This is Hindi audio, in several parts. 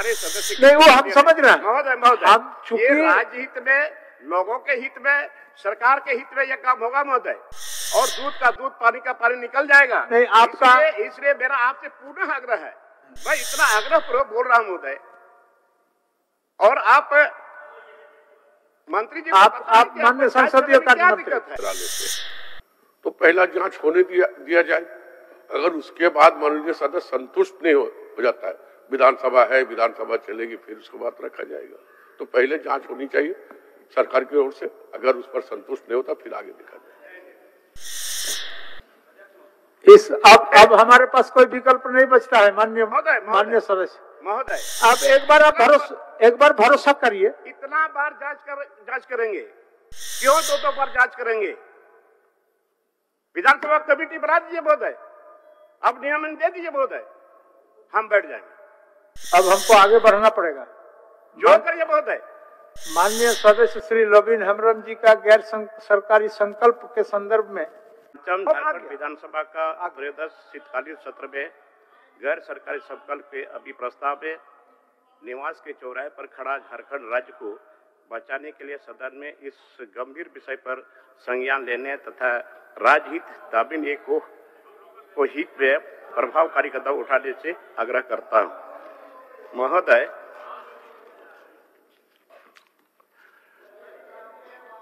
हमारे सदस्य नहीं, वो हम समझ रहे हैं महोदय, हम चूंकि ये राज्य हित में, लोगों के हित में, सरकार के हित में यह काम होगा महोदय, और दूध का दूध, पानी का पानी निकल जाएगा। नहीं, आपका इसलिए मेरा आपसे पूर्ण आग्रह है, मैं इतना आग्रह पूर्वक बोल रहा हूं महोदय, और आप मंत्री जी आप माननीय संसदीय कार्य मंत्री तो पहला जांच होने दिया जाए। अगर उसके बाद मान लीजिए सदस्य संतुष्ट नहीं हो जाता है, विधानसभा है, विधानसभा चलेगी, फिर उसके बाद रखा जाएगा। तो पहले जांच होनी चाहिए सरकार की ओर से, अगर उस पर संतुष्ट नहीं होता फिर आगे देखा जाए। अब हमारे पास कोई विकल्प नहीं बचता है माननीय सदस्य महोदय। आप एक बार भरोसा करिए। इतना बार जांच करेंगे क्यों? दो बार जांच करेंगे? विधानसभा कमेटी बना दीजिए महोदय, अब नियमन दे दीजिए महोदय, हम बैठ जाएंगे। अब हमको आगे बढ़ना पड़ेगा। जो करिए महोदय। माननीय सदस्य श्री लोबिन हेम्ब्रम जी का गैर सरकारी संकल्प के संदर्भ में झारखंड विधानसभा का त्रयोदश शीतकालीन सत्र में गैर सरकारी संकल्प के अभी प्रस्ताव में निवास के चौराहे पर खड़ा झारखंड राज्य को बचाने के लिए सदन में इस गंभीर विषय पर संज्ञान लेने तथा राजहित दाबिन एक को हित में प्रभावकारी कदम उठाने से आग्रह करता हूं। महोदय,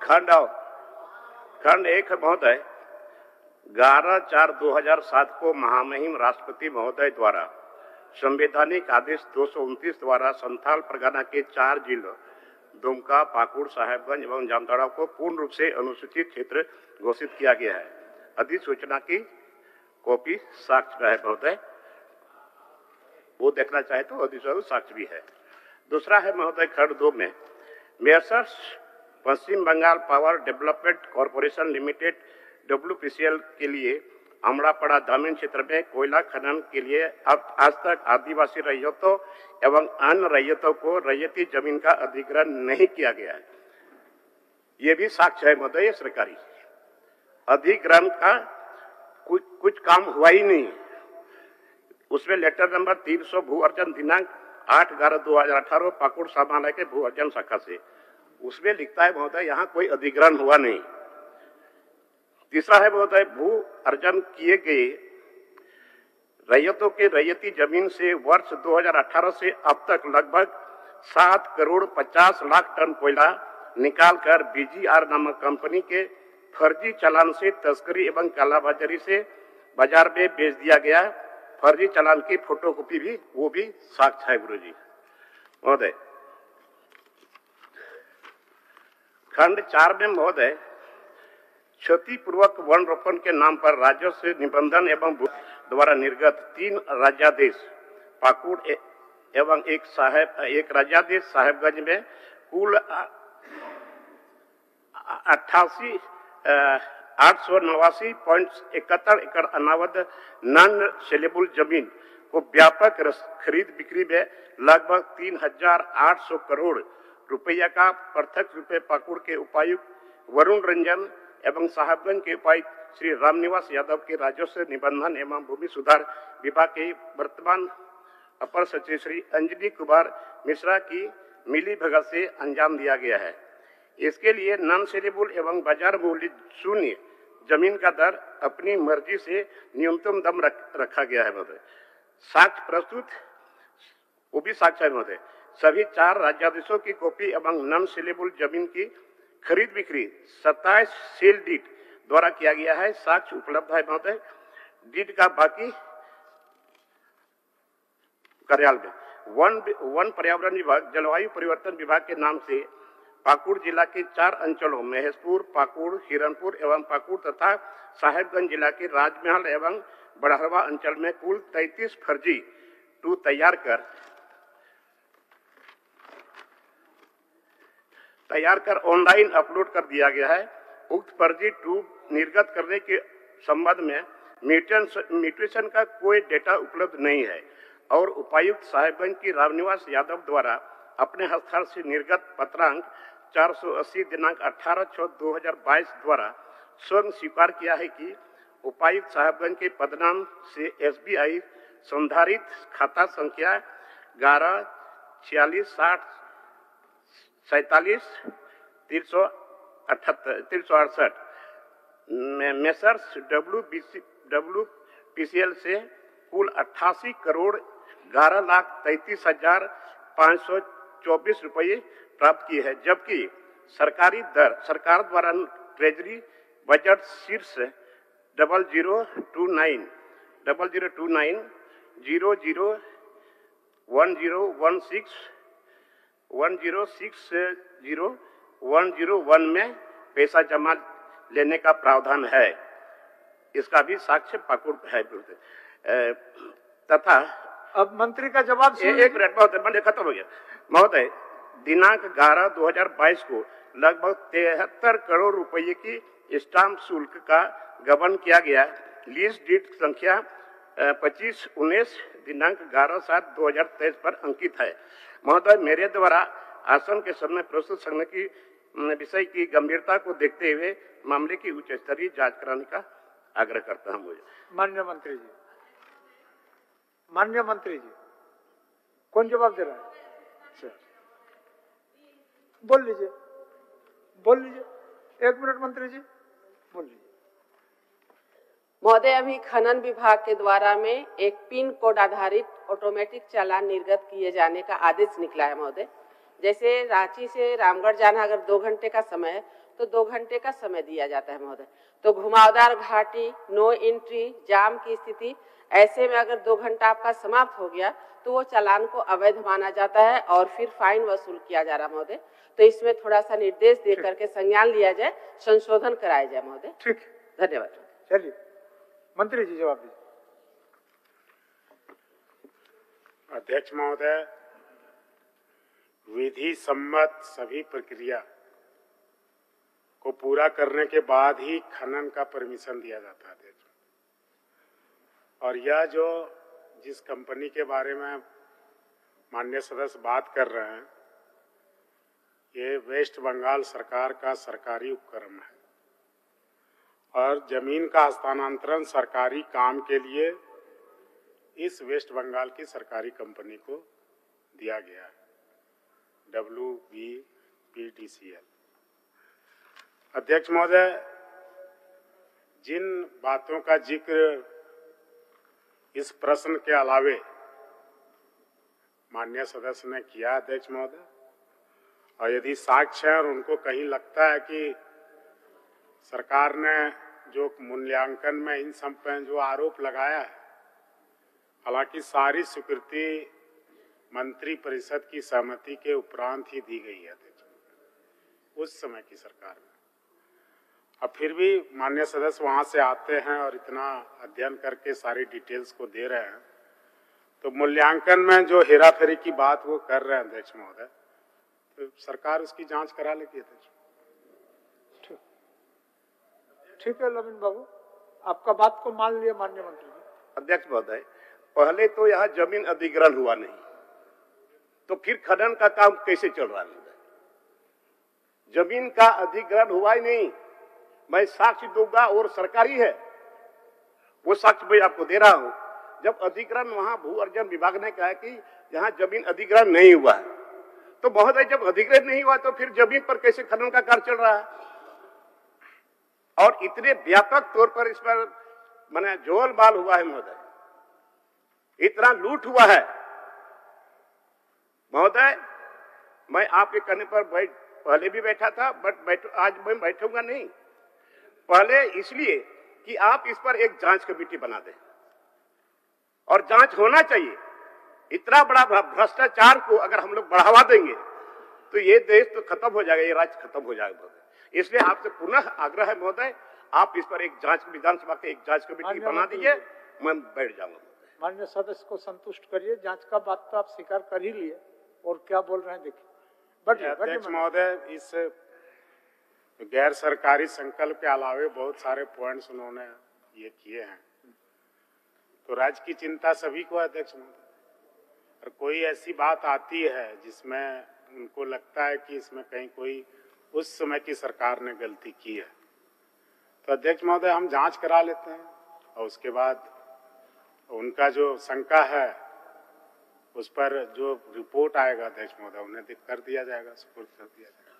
खंड 1 महोदय, 11/4/2007 को महामहिम राष्ट्रपति महोदय द्वारा संवैधानिक आदेश 229 द्वारा संथाल परगना के 4 जिलों दुमका, पाकुड़, साहेबगंज एवं जामताड़ा को पूर्ण रूप से अनुसूचित क्षेत्र घोषित किया गया है। अधिसूचना की कॉपी साक्ष्य है महोदय, वो देखना चाहे तो अधिसूचना साक्ष्य भी है। दूसरा है महोदय, खंड 2 में messrs Paschim Bengal power development corporation limited WPCL के लिए अमड़ापड़ा ग्रामीण क्षेत्र में कोयला खनन के लिए अब आज तक आदिवासी रैयतों एवं अन्य रैयतों को रैयती जमीन का अधिग्रहण नहीं किया गया है। ये भी साक्ष्य है महोदय, सरकारी अधिग्रहण का कुछ काम हुआ ही नहीं। उसमें लेटर नंबर 300 भू अर्जन दिनांक 8/11/2018 पाकुड़ समालय के भू अर्जन शाखा से, उसमें लिखता है महोदय यहाँ कोई अधिग्रहण हुआ नहीं। तीसरा है महोदय, भू अर्जन किए गए रैयतों के रैयती जमीन से वर्ष 2018 से अब तक लगभग 7,50,00,000 टन कोयला निकालकर BGR नामक कंपनी के फर्जी चालान से तस्करी एवं कालाबाजारी से बाजार में बेच दिया गया। फर्जी चालान की फोटोकॉपी भी, वो भी साक्ष्य है गुरुजी महोदय। खंड 4 में महोदय, क्षतिपूर्वक वन रोपण के नाम पर राजस्व निबंधन एवं द्वारा निर्गत 3 राज्यादेश पाकुड़ एवं एक राज्यादेश साहेबगंज में कुल 889.71 एकड़ अनावद्ध नॉन सेलेबल जमीन को व्यापक खरीद बिक्री में लगभग 3,800 करोड़ रुपया का प्रत्यक्ष रूप में पाकुड़ के उपायुक्त वरुण रंजन एवं साहेबगंज के उपायुक्त श्री रामनिवास यादव के राजस्व निबंधन एवं भूमि सुधार विभाग के वर्तमान अपर सचिव श्री अंजलि कुमार मिश्रा की मिली भगत से अंजाम दिया गया है। इसके लिए नॉन सेलेबल एवं बाजार मूल्य शून्य जमीन का दर अपनी मर्जी से न्यूनतम दम रखा गया है महोदय। साक्ष्य प्रस्तुत, वो भी साक्ष्य है महोदय। सभी 4 राज्यादेशों की कॉपी एवं नॉन सेलेबल जमीन की खरीद बिक्री 27 सेल डीड द्वारा किया गया है। साक्ष्य उपलब्ध है महोदय। डीड का बाकी कार्यालय में वन पर्यावरण विभाग, जलवायु परिवर्तन विभाग के नाम से पाकुड़ जिला के 4 अंचलों महेशपुर, पाकुड़, हिरणपुर एवं पाकुड़ तथा साहेबगंज जिला के राजमहल एवं बड़हरवा अंचल में कुल 33 फर्जी टू तैयार कर ऑनलाइन अपलोड कर दिया गया है। उक्त फर्जी टू निर्गत करने के संबंध में म्यूटेशन का कोई डेटा उपलब्ध नहीं है और उपायुक्त साहेबगंज की रामनिवास यादव द्वारा अपने हस्ताक्षर से निर्गत पत्रांक 480 दिनांक 18/6/2022 द्वारा स्वयं स्वीकार किया है कि उपायुक्त साहेबगंज के पदनाम से SBI संधारित खाता संख्या 4660 मेसर्स WPCL से कुल 88 करोड़ 11,33,524 रुपये प्राप्त की है, जबकि सरकार द्वारा ट्रेजरी बजट शीर्ष 0029 0016 में पैसा जमा लेने का प्रावधान है। इसका भी साक्ष्य पाकुड़ है। तथा अब मंत्री का जवाब एक मिनट महोदय, खत्म हो गया महोदय। दिनांक 11/2022 को लगभग 73 करोड़ रुपए की स्टाम्प शुल्क का गबन किया गया। लीज डीड संख्या 2519 दिनांक 11/7/2023 पर अंकित है। महोदय, मेरे द्वारा आसन के सामने प्रस्तुत करने की विषय की गंभीरता को देखते हुए मामले की उच्च स्तरीय जांच कराने का आग्रह करता हूं। मुझे माननीय मंत्री जी, कौन जवाब दे रहा है? बोल लीजिए। 1 मिनट मंत्री जी, बोल लीजिए। महोदय, अभी खनन विभाग के द्वारा में एक पिन कोड आधारित ऑटोमेटिक चालान निर्गत किए जाने का आदेश निकला है महोदय। जैसे रांची से रामगढ़ जाना अगर 2 घंटे का समय है तो 2 घंटे का समय दिया जाता है महोदय। तो घुमावदार घाटी, नो एंट्री, जाम की स्थिति, ऐसे में अगर 2 घंटा आपका समाप्त हो गया तो वो चालान को अवैध माना जाता है और फिर फाइन वसूल किया जा रहा है महोदय। तो इसमें थोड़ा सा निर्देश दे करके संज्ञान लिया जाए, संशोधन कराया जाए महोदय। ठीक, धन्यवाद। चलिए मंत्री जी जवाब दीजिए। अध्यक्ष महोदय, विधि सम्मत सभी प्रक्रिया को पूरा करने के बाद ही खनन का परमिशन दिया जाता है अध्यक्ष। और यह जो जिस कंपनी के बारे में माननीय सदस्य बात कर रहे हैं, ये वेस्ट बंगाल सरकार का सरकारी उपक्रम है और जमीन का हस्तांतरण सरकारी काम के लिए इस वेस्ट बंगाल की सरकारी कंपनी को दिया गया है, WBPDCL। अध्यक्ष महोदय, जिन बातों का जिक्र इस प्रश्न के अलावे माननीय सदस्य ने किया अध्यक्ष महोदय, और यदि साक्ष्य है और उनको कहीं लगता है कि सरकार ने जो मूल्यांकन में इन सब पर जो आरोप लगाया है, हालांकि सारी स्वीकृति मंत्री परिषद की सहमति के उपरांत ही दी गई है उस समय की सरकार में। अब फिर भी माननीय सदस्य वहां से आते हैं और इतना अध्ययन करके सारी डिटेल्स को दे रहे हैं, तो मूल्यांकन में जो हेराफेरी की बात वो कर रहे हैं अध्यक्ष महोदय, तो सरकार उसकी जांच करा लेगी अध्यक्ष। ठीक है लविन बाबू, आपका बात को मान लिया माननीय मंत्री जी। अध्यक्ष महोदय, पहले तो यहाँ जमीन अधिग्रहण हुआ नहीं, तो फिर खनन का काम कैसे चल रहा है? जमीन का अधिग्रहण हुआ ही नहीं। मैं साक्ष्य दूंगा और सरकारी है, वो साक्ष्य मैं आपको दे रहा हूं। जब अधिग्रहण वहां भू अर्जन विभाग ने कहा कि यहाँ जमीन अधिग्रहण नहीं हुआ है, तो महोदय जब अधिग्रहण नहीं हुआ तो फिर जमीन पर कैसे खनन का कार्य चल रहा है? और इतने व्यापक तौर पर इस पर माने जोलमाल हुआ है महोदय, इतना लूट हुआ है महोदय। मैं आपके कहने पर पहले भी बैठा था, बट आज मैं बैठूंगा नहीं। पहले इसलिए कि आप इस पर एक जांच कमेटी बना दें और जांच होना चाहिए। इतना बड़ा भ्रष्टाचार को अगर हम लोग बढ़ावा देंगे तो ये देश तो खत्म हो जाएगा, ये राज्य खत्म हो जाएगा महोदय। इसलिए आपसे पुनः आग्रह है महोदय, आप इस पर एक जांच, विधानसभा के एक जांच कमेटी बना दीजिए, मैं बैठ जाऊंगा। माननीय सदस्य को संतुष्ट करिए, जांच का बात तो आप स्वीकार कर ही लिए और क्या बोल रहे हैं देखिए। अध्यक्ष महोदय, इस गैर सरकारी संकल्प के अलावे बहुत सारे पॉइंट्स उन्होंने ये किए हैं, तो राज्य की चिंता सभी को है अध्यक्ष महोदय। और कोई ऐसी बात आती है जिसमें उनको लगता है कि इसमें कहीं कोई उस समय की सरकार ने गलती की है, तो अध्यक्ष महोदय हम जांच करा लेते हैं और उसके बाद उनका जो शंका है उस पर जो रिपोर्ट आएगा अध्यक्ष महोदय उन्हें कर दिया जाएगा, सुपुर्द कर दिया जाएगा।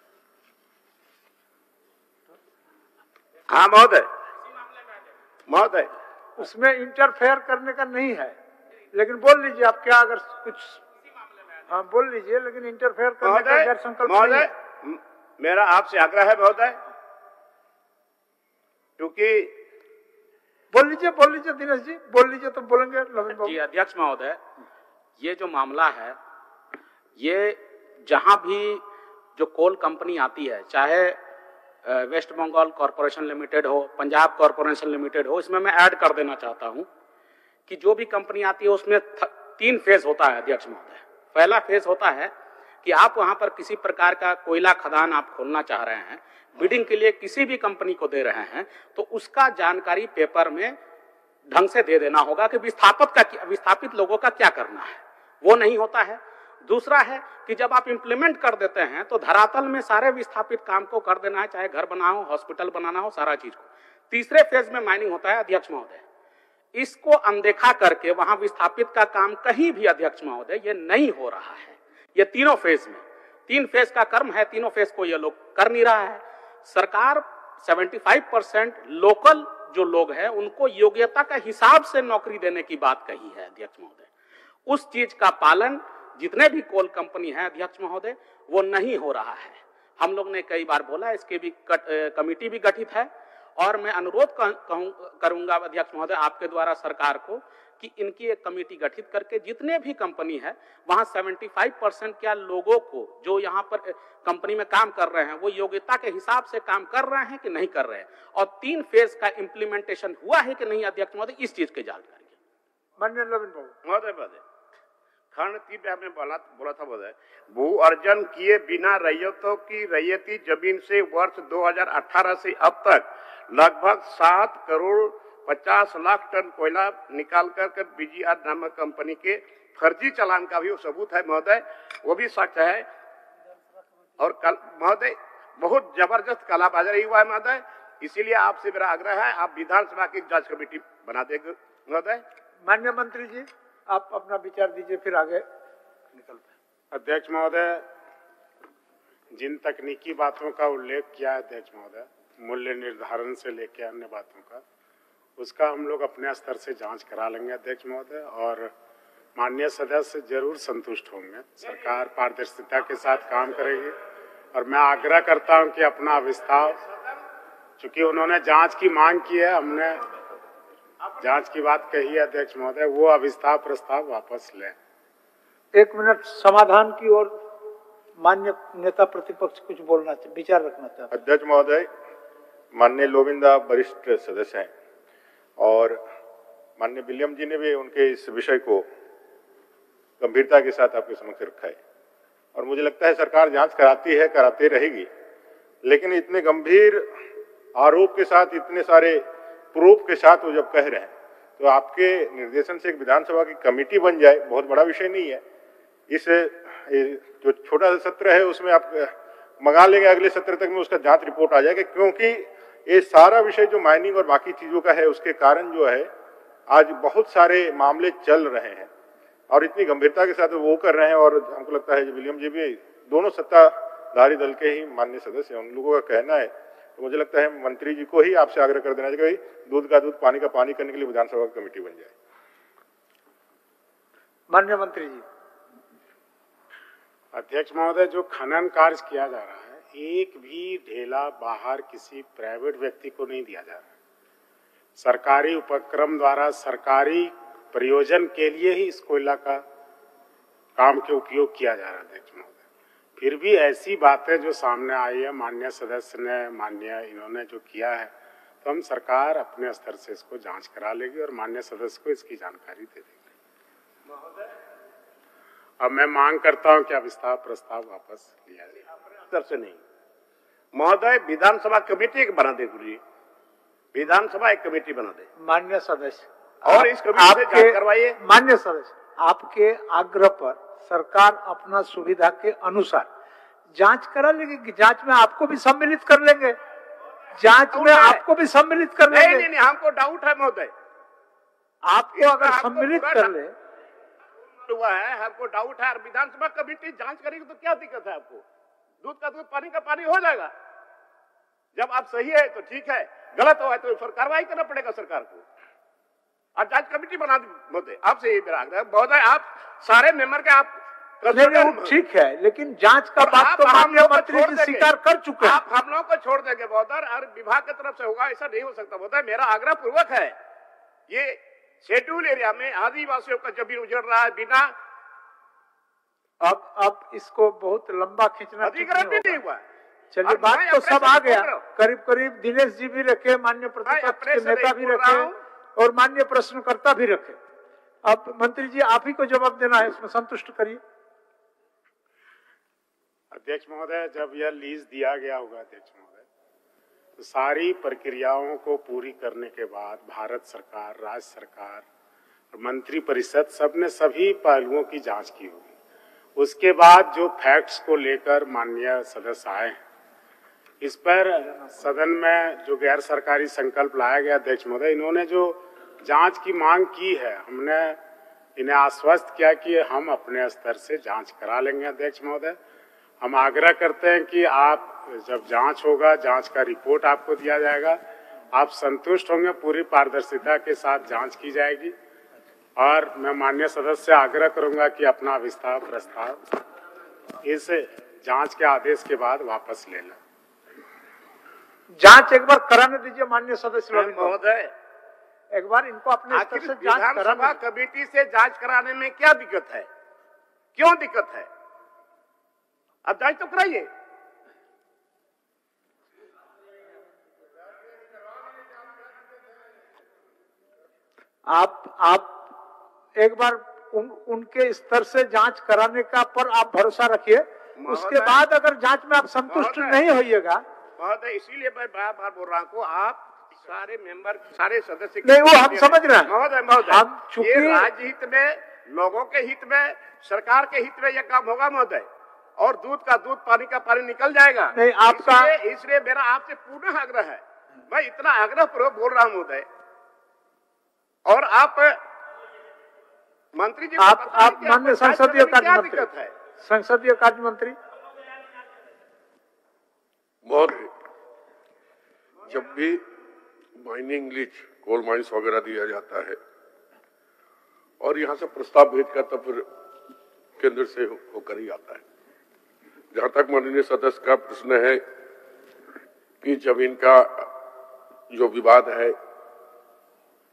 हाँ महोदय, महोदय उसमें इंटरफेयर करने का नहीं है, लेकिन बोल लीजिए आप क्या अगर कुछ, हाँ बोल लीजिए, लेकिन इंटरफेयर करने का गैर संकल्प नहीं महोदय है। मेरा आपसे आग्रह है महोदय, क्योंकि बोल लीजिए दिनेश जी, बोल लीजिए तो बोलेंगे लविन बाबू। जी अध्यक्ष महोदय, ये जो मामला है, ये जहां भी जो कोल कंपनी आती है, चाहे वेस्ट बंगाल कॉरपोरेशन लिमिटेड हो, पंजाब कॉरपोरेशन लिमिटेड हो, इसमें मैं ऐड कर देना चाहता हूं कि जो भी कंपनी आती है उसमें 3 फेज होता है अध्यक्ष महोदय। पहला फेज होता है कि आप वहां पर किसी प्रकार का कोयला खदान आप खोलना चाह रहे हैं, बिडिंग के लिए किसी भी कंपनी को दे रहे हैं, तो उसका जानकारी पेपर में ढंग से दे देना होगा कि विस्थापित लोगों का क्या करना है, वो नहीं होता है। दूसरा है कि जब आप इंप्लीमेंट कर देते हैं तो धरातल में सारे विस्थापित काम को कर देना है, चाहे घर बनाना हो, हॉस्पिटल बनाना हो, सारा चीज को। तीसरे फेज में माइनिंग होता है अध्यक्ष महोदय, इसको अनदेखा करके वहां विस्थापित का काम कहीं भी अध्यक्ष महोदय ये नहीं हो रहा है। ये तीनों फेज में 3 फेज का कर्म है, तीनों फेज को ये लोग कर नहीं रहा है। सरकार 75% लोकल जो लोग हैं उनको योग्यता का हिसाब से नौकरी देने की बात कही है अध्यक्ष महोदय। उस चीज का पालन जितने भी कोल कंपनी है अध्यक्ष महोदय वो नहीं हो रहा है। हम लोग ने कई बार बोला, इसके भी कमिटी भी गठित है, और मैं अनुरोध करूंगा अध्यक्ष महोदय आपके द्वारा सरकार को कि इनकी एक कमेटी गठित करके जितने भी कंपनी है वहां 75% क्या लोगों को जो यहाँ पर कंपनी में काम कर रहे हैं वो योग्यता के हिसाब से काम कर रहे हैं कि नहीं कर रहे हैं, और 3 फेज का इम्प्लीमेंटेशन हुआ है कि नहीं अध्यक्ष महोदय, इस चीज की जानकारी। माननीय लविन बाबू। महोदय खंड 3 में बोला था महोदय, भू अर्जन किए बिना रैयतों की रैयती जमीन से वर्ष 2018 से अब तक लगभग 7 करोड़ 50 लाख टन कोयला निकाल कर बीजीआर नामक कंपनी के फर्जी चालान का भी वो सबूत है महोदय, वो भी सच है। और महोदय बहुत जबरदस्त कालाबाजारी हुआ है महोदय, इसीलिए आपसे मेरा आग्रह है आप विधानसभा की जांच कमेटी बना देंगे महोदय। माननीय मंत्री जी आप अपना विचार दीजिए, फिर आगे निकलते हैं। अध्यक्ष महोदय, जिन तकनीकी बातों का उल्लेख किया है अध्यक्ष महोदय, मूल्य निर्धारण से लेकर अन्य बातों का, उसका हम लोग अपने स्तर से जांच करा लेंगे अध्यक्ष महोदय, और माननीय सदस्य जरूर संतुष्ट होंगे। सरकार पारदर्शिता के साथ काम करेगी, और मैं आग्रह करता हूं कि अपना विस्तार, चूंकि उन्होंने जांच की मांग की है, हमने जांच की बात कही है अध्यक्ष महोदय, वो अविस्तार प्रस्ताव वापस लें। 1 मिनट समाधान की ओर माननीय नेता प्रतिपक्ष कुछ बोलना चाहिए, विचार रखना चाहते। अध्यक्ष महोदय, माननीय लोविंदा वरिष्ठ सदस्य हैं और माननीय विलियम जी ने भी उनके इस विषय को गंभीरता के साथ आपके समक्ष रखा है, और मुझे लगता है सरकार जांच कराती है, कराती रहेगी, लेकिन इतने गंभीर आरोप के साथ, इतने सारे प्रूफ के साथ वो जब कह रहे हैं, तो आपके निर्देशन से एक विधानसभा की कमेटी बन जाए, बहुत बड़ा विषय नहीं है। इस जो छोटा सा सत्र है उसमें आप मंगा लेंगे, अगले सत्र तक में उसका जांच रिपोर्ट आ जाएगा, क्योंकि ये सारा विषय जो माइनिंग और बाकी चीजों का है उसके कारण जो है आज बहुत सारे मामले चल रहे हैं, और इतनी गंभीरता के साथ वो कर रहे हैं। और हमको लगता है विलियम जी भी दोनों सत्ताधारी दल के ही माननीय सदस्य हैं, उन लोगों का कहना है, तो मुझे लगता है मंत्री जी को ही आपसे आग्रह कर देना चाहिए कि दूध का दूध पानी का पानी करने के लिए विधानसभा की कमेटी बन जाए। माननीय मंत्री जी। अध्यक्ष महोदय, जो खनन कार्य किया जा रहा है, एक भी ढेला बाहर किसी प्राइवेट व्यक्ति को नहीं दिया जा रहा है। सरकारी उपक्रम द्वारा सरकारी प्रयोजन के लिए ही इस कोयला का काम के उपयोग किया जा रहा है अध्यक्ष महोदय। फिर भी ऐसी बातें जो सामने आई है, माननीय सदस्य ने, माननीय इन्होंने जो किया है, तो हम सरकार अपने स्तर से इसको जांच करा लेगी और माननीय सदस्य को इसकी जानकारी दे देंगे। अब मैं मांग करता हूं कि विस्तार प्रस्ताव वापस लिया जाए। स्तर से नहीं महोदय, विधानसभा कमेटी एक बना दे गुरुजी, विधानसभा एक कमेटी बना दे। माननीय सदस्य, और इस कमेटी से जांच करवाइए। माननीय सदस्य, आपके आग्रह पर सरकार अपना सुविधा के अनुसार जांच करा लेगी कि जांच में आपको भी सम्मिलित कर लेंगे, जांच में आपको भी सम्मिलित कर लेंगे। नहीं, हमको डाउट है महोदय, आपको अगर सम्मिलित कर ले, हुआ है, हमको डाउट है, और विधानसभा कमेटी जांच करेगी तो क्या दिक्कत है आपको? दूध का दूध, पानी का पानी हो जाएगा। जब आप सही है तो ठीक है, गलत हुआ है तो फिर कार्रवाई करना पड़ेगा सरकार को, और जांच कमेटी बना दी। आपसे ये मेरा आग्रह है महोदय, आप सारे मेंबर के आप ठीक है, लेकिन जांच का बात तो माननीय मंत्री जी स्वीकार कर चुके हैं। आप हम लोग को छोड़ देंगे महोदय, और विभाग की तरफ से होगा, ऐसा नहीं हो सकता महोदय। मेरा आग्रह पूर्वक है, ये शेड्यूल एरिया में आदिवासियों का जमीन उजड़ रहा है बिना, अब इसको बहुत लंबा खींचना अधिग्रहण भी नहीं हुआ। चलिए, बात तो सब आ गया। करीब करीब दिनेश जी भी रखे, माननीय प्रतिपक्ष के नेता भी रखे, और माननीय प्रश्नकर्ता भी रखे। अब मंत्री जी आप ही को जवाब देना है, इसमें संतुष्ट करिए। अध्यक्ष महोदय, जब यह लीज दिया गया होगा अध्यक्ष महोदय, तो सारी प्रक्रियाओं को पूरी करने के बाद भारत सरकार, राज्य सरकार और मंत्री परिषद सबने सभी पहलुओं की जांच की होगी। उसके बाद जो फैक्ट्स को लेकर माननीय सदस्य आए हैं, इस पर सदन में जो गैर सरकारी संकल्प लाया गया अध्यक्ष महोदय, इन्होंने जो जांच की मांग की है, हमने इन्हें आश्वस्त किया कि हम अपने स्तर से जांच करा लेंगे अध्यक्ष महोदय। हम आग्रह करते हैं कि आप जब जांच होगा, जांच का रिपोर्ट आपको दिया जाएगा, आप संतुष्ट होंगे, पूरी पारदर्शिता के साथ जांच की जाएगी। और मैं माननीय सदस्य से आग्रह करूंगा कि अपना विस्तार प्रस्ताव इस जांच के आदेश के बाद वापस ले लें। जांच एक बार कराने दीजिए माननीय सदस्य महोदय, एक बार इनको अपने स्तर से जांच विधानसभा कमेटी से जांच कराने में क्या दिक्कत है? क्यों दिक्कत है? अब जांच तो कराइए। आप एक बार उनके स्तर से जांच कराने का पर आप भरोसा रखिए। उसके बाद अगर जांच में आप संतुष्ट नहीं होइएगा महोदय, इसीलिए मैं बार बोल रहा हूँ, आप सारे मेंबर, सारे सदस्य नहीं, वो हम समझ रहे हैं महोदय, हम ये राज्य हित में, लोगों के हित में, सरकार के हित में यह काम होगा महोदय, और दूध का दूध, पानी का पानी निकल जाएगा। नहीं, आपका इसलिए मेरा आपसे पूर्ण आग्रह है, मैं इतना आग्रह पूर्वक बोल रहा हूँ महोदय। और आप मंत्री जी, आप माननीय संसदीय कार्य मंत्री, संसदीय कार्य मंत्री महोदय, जब भी माइनिंग लीज, कोल माइंस वगैरह दिया जाता है और यहाँ से प्रस्ताव भेजकर तब फिर केंद्र से होकर ही आता है। जहां तक माननीय सदस्य का प्रश्न है कि जमीन का जो विवाद है,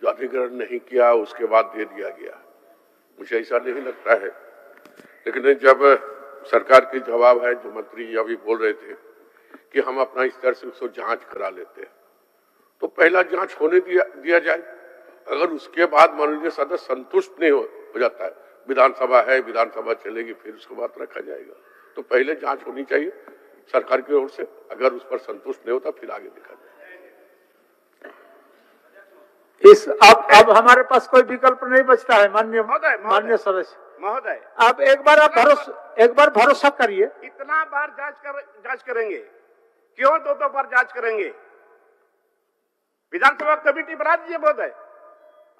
जो अधिग्रहण नहीं किया उसके बाद दे दिया गया, मुझे ऐसा नहीं लगता है। लेकिन जब सरकार की जवाब है, जो मंत्री अभी बोल रहे थे कि हम अपना स्तर से उसको जांच करा लेते हैं, तो पहला जांच होने दिया जाए। अगर उसके बाद माननीय सदस्य संतुष्ट नहीं हो जाता है, विधानसभा है, विधानसभा चलेगी, फिर उसके बाद रखा जाएगा। तो पहले जांच होनी चाहिए सरकार की ओर से, अगर उस पर संतुष्ट नहीं होता फिर आगे देखा जाए। अब हमारे पास कोई विकल्प नहीं बचता है माननीय सदस्य महोदय। आप एक बार भरोसा करिए। इतना बार जांच करेंगे क्यों? दो बार जांच करेंगे? विधानसभा कमेटी बना दीजिए महोदय,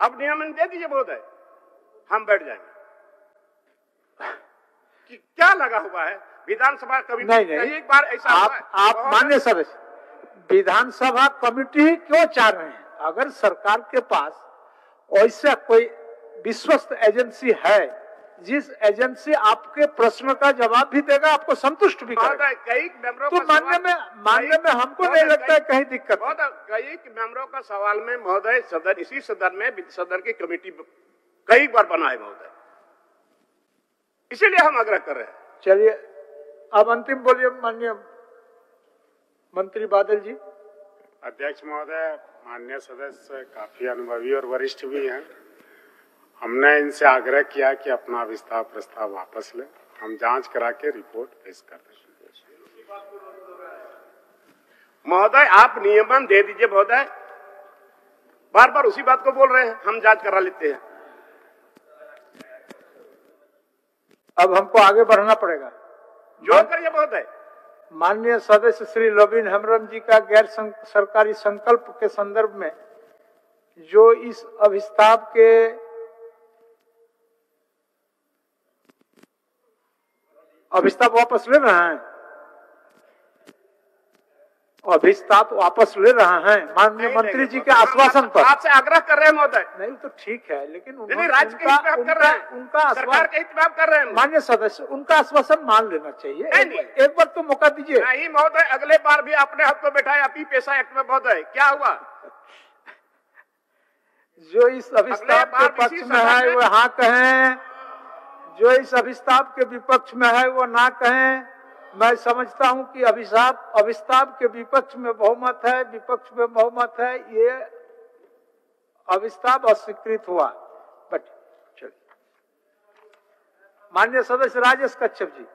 अब नियमन दे दीजिए महोदय, हम बैठ जाएंगे। कि क्या लगा हुआ है विधानसभा कमेटी? नहीं, एक बार ऐसा आप माननीय सदस्य, विधानसभा कमेटी ही क्यों चाह रहे हैं? अगर सरकार के पास ऐसा कोई विश्वस्त एजेंसी है, जिस एजेंसी आपके प्रश्न का जवाब भी देगा, आपको संतुष्ट भी करेगा, कई मेंबरों तो मानने में हमको नहीं लगता है कहीं दिक्कत। कई मेंबरों का सवाल में महोदय, सदन, इसी सदन में सदन की कमेटी कई बार बनाए महोदय, इसीलिए हम आग्रह कर रहे हैं। चलिए, अब अंतिम बोलिए माननीय मंत्री बादल जी। अध्यक्ष महोदय, माननीय सदस्य काफी अनुभवी और वरिष्ठ भी हैं। हमने इनसे आग्रह किया कि अपना विस्तार प्रस्ताव वापस लें, हम जांच करा के रिपोर्ट पेश कर देंगे। महोदय, आप नियमन दे दीजिए महोदय, बार बार उसी बात को बोल रहे हैं, हम जांच करा लेते हैं। अब हमको आगे बढ़ना पड़ेगा। जो करिए महोदय। माननीय सदस्य श्री लोबिन हेम्ब्रम जी का गैर सरकारी संकल्प के संदर्भ में जो इस अभिस्ताव के अभिस्ताप वापस ले रहे हैं? अभिस्ताप वापस ले रहे हैं माननीय मंत्री जी के आश्वासन पर? आपसे आग्रह कर रहे हैं महोदय। नहीं तो ठीक है, लेकिन राज्य के हित में आप कर रहे हैं, उनका सरकार के हित में आप कर रहे हैं। मान्य सदस्य, उनका आश्वासन मान लेना चाहिए। एक बार तो मौका दीजिए। नहीं महोदय, अगले बार भी आपने हाथ को बैठाया अपी पेशा एक्ट में महोदय, क्या हुआ? जो इस अभिस्ताप के पक्ष में है वो हाँ कहें, जो इस अभिस्ताप के विपक्ष में है वो ना कहें। मैं समझता हूं कि अभिस्ताप के विपक्ष में बहुमत है, विपक्ष में बहुमत है, ये अभिस्ताप अस्वीकृत हुआ। बट चलिए, माननीय सदस्य राजेश कच्छप जी।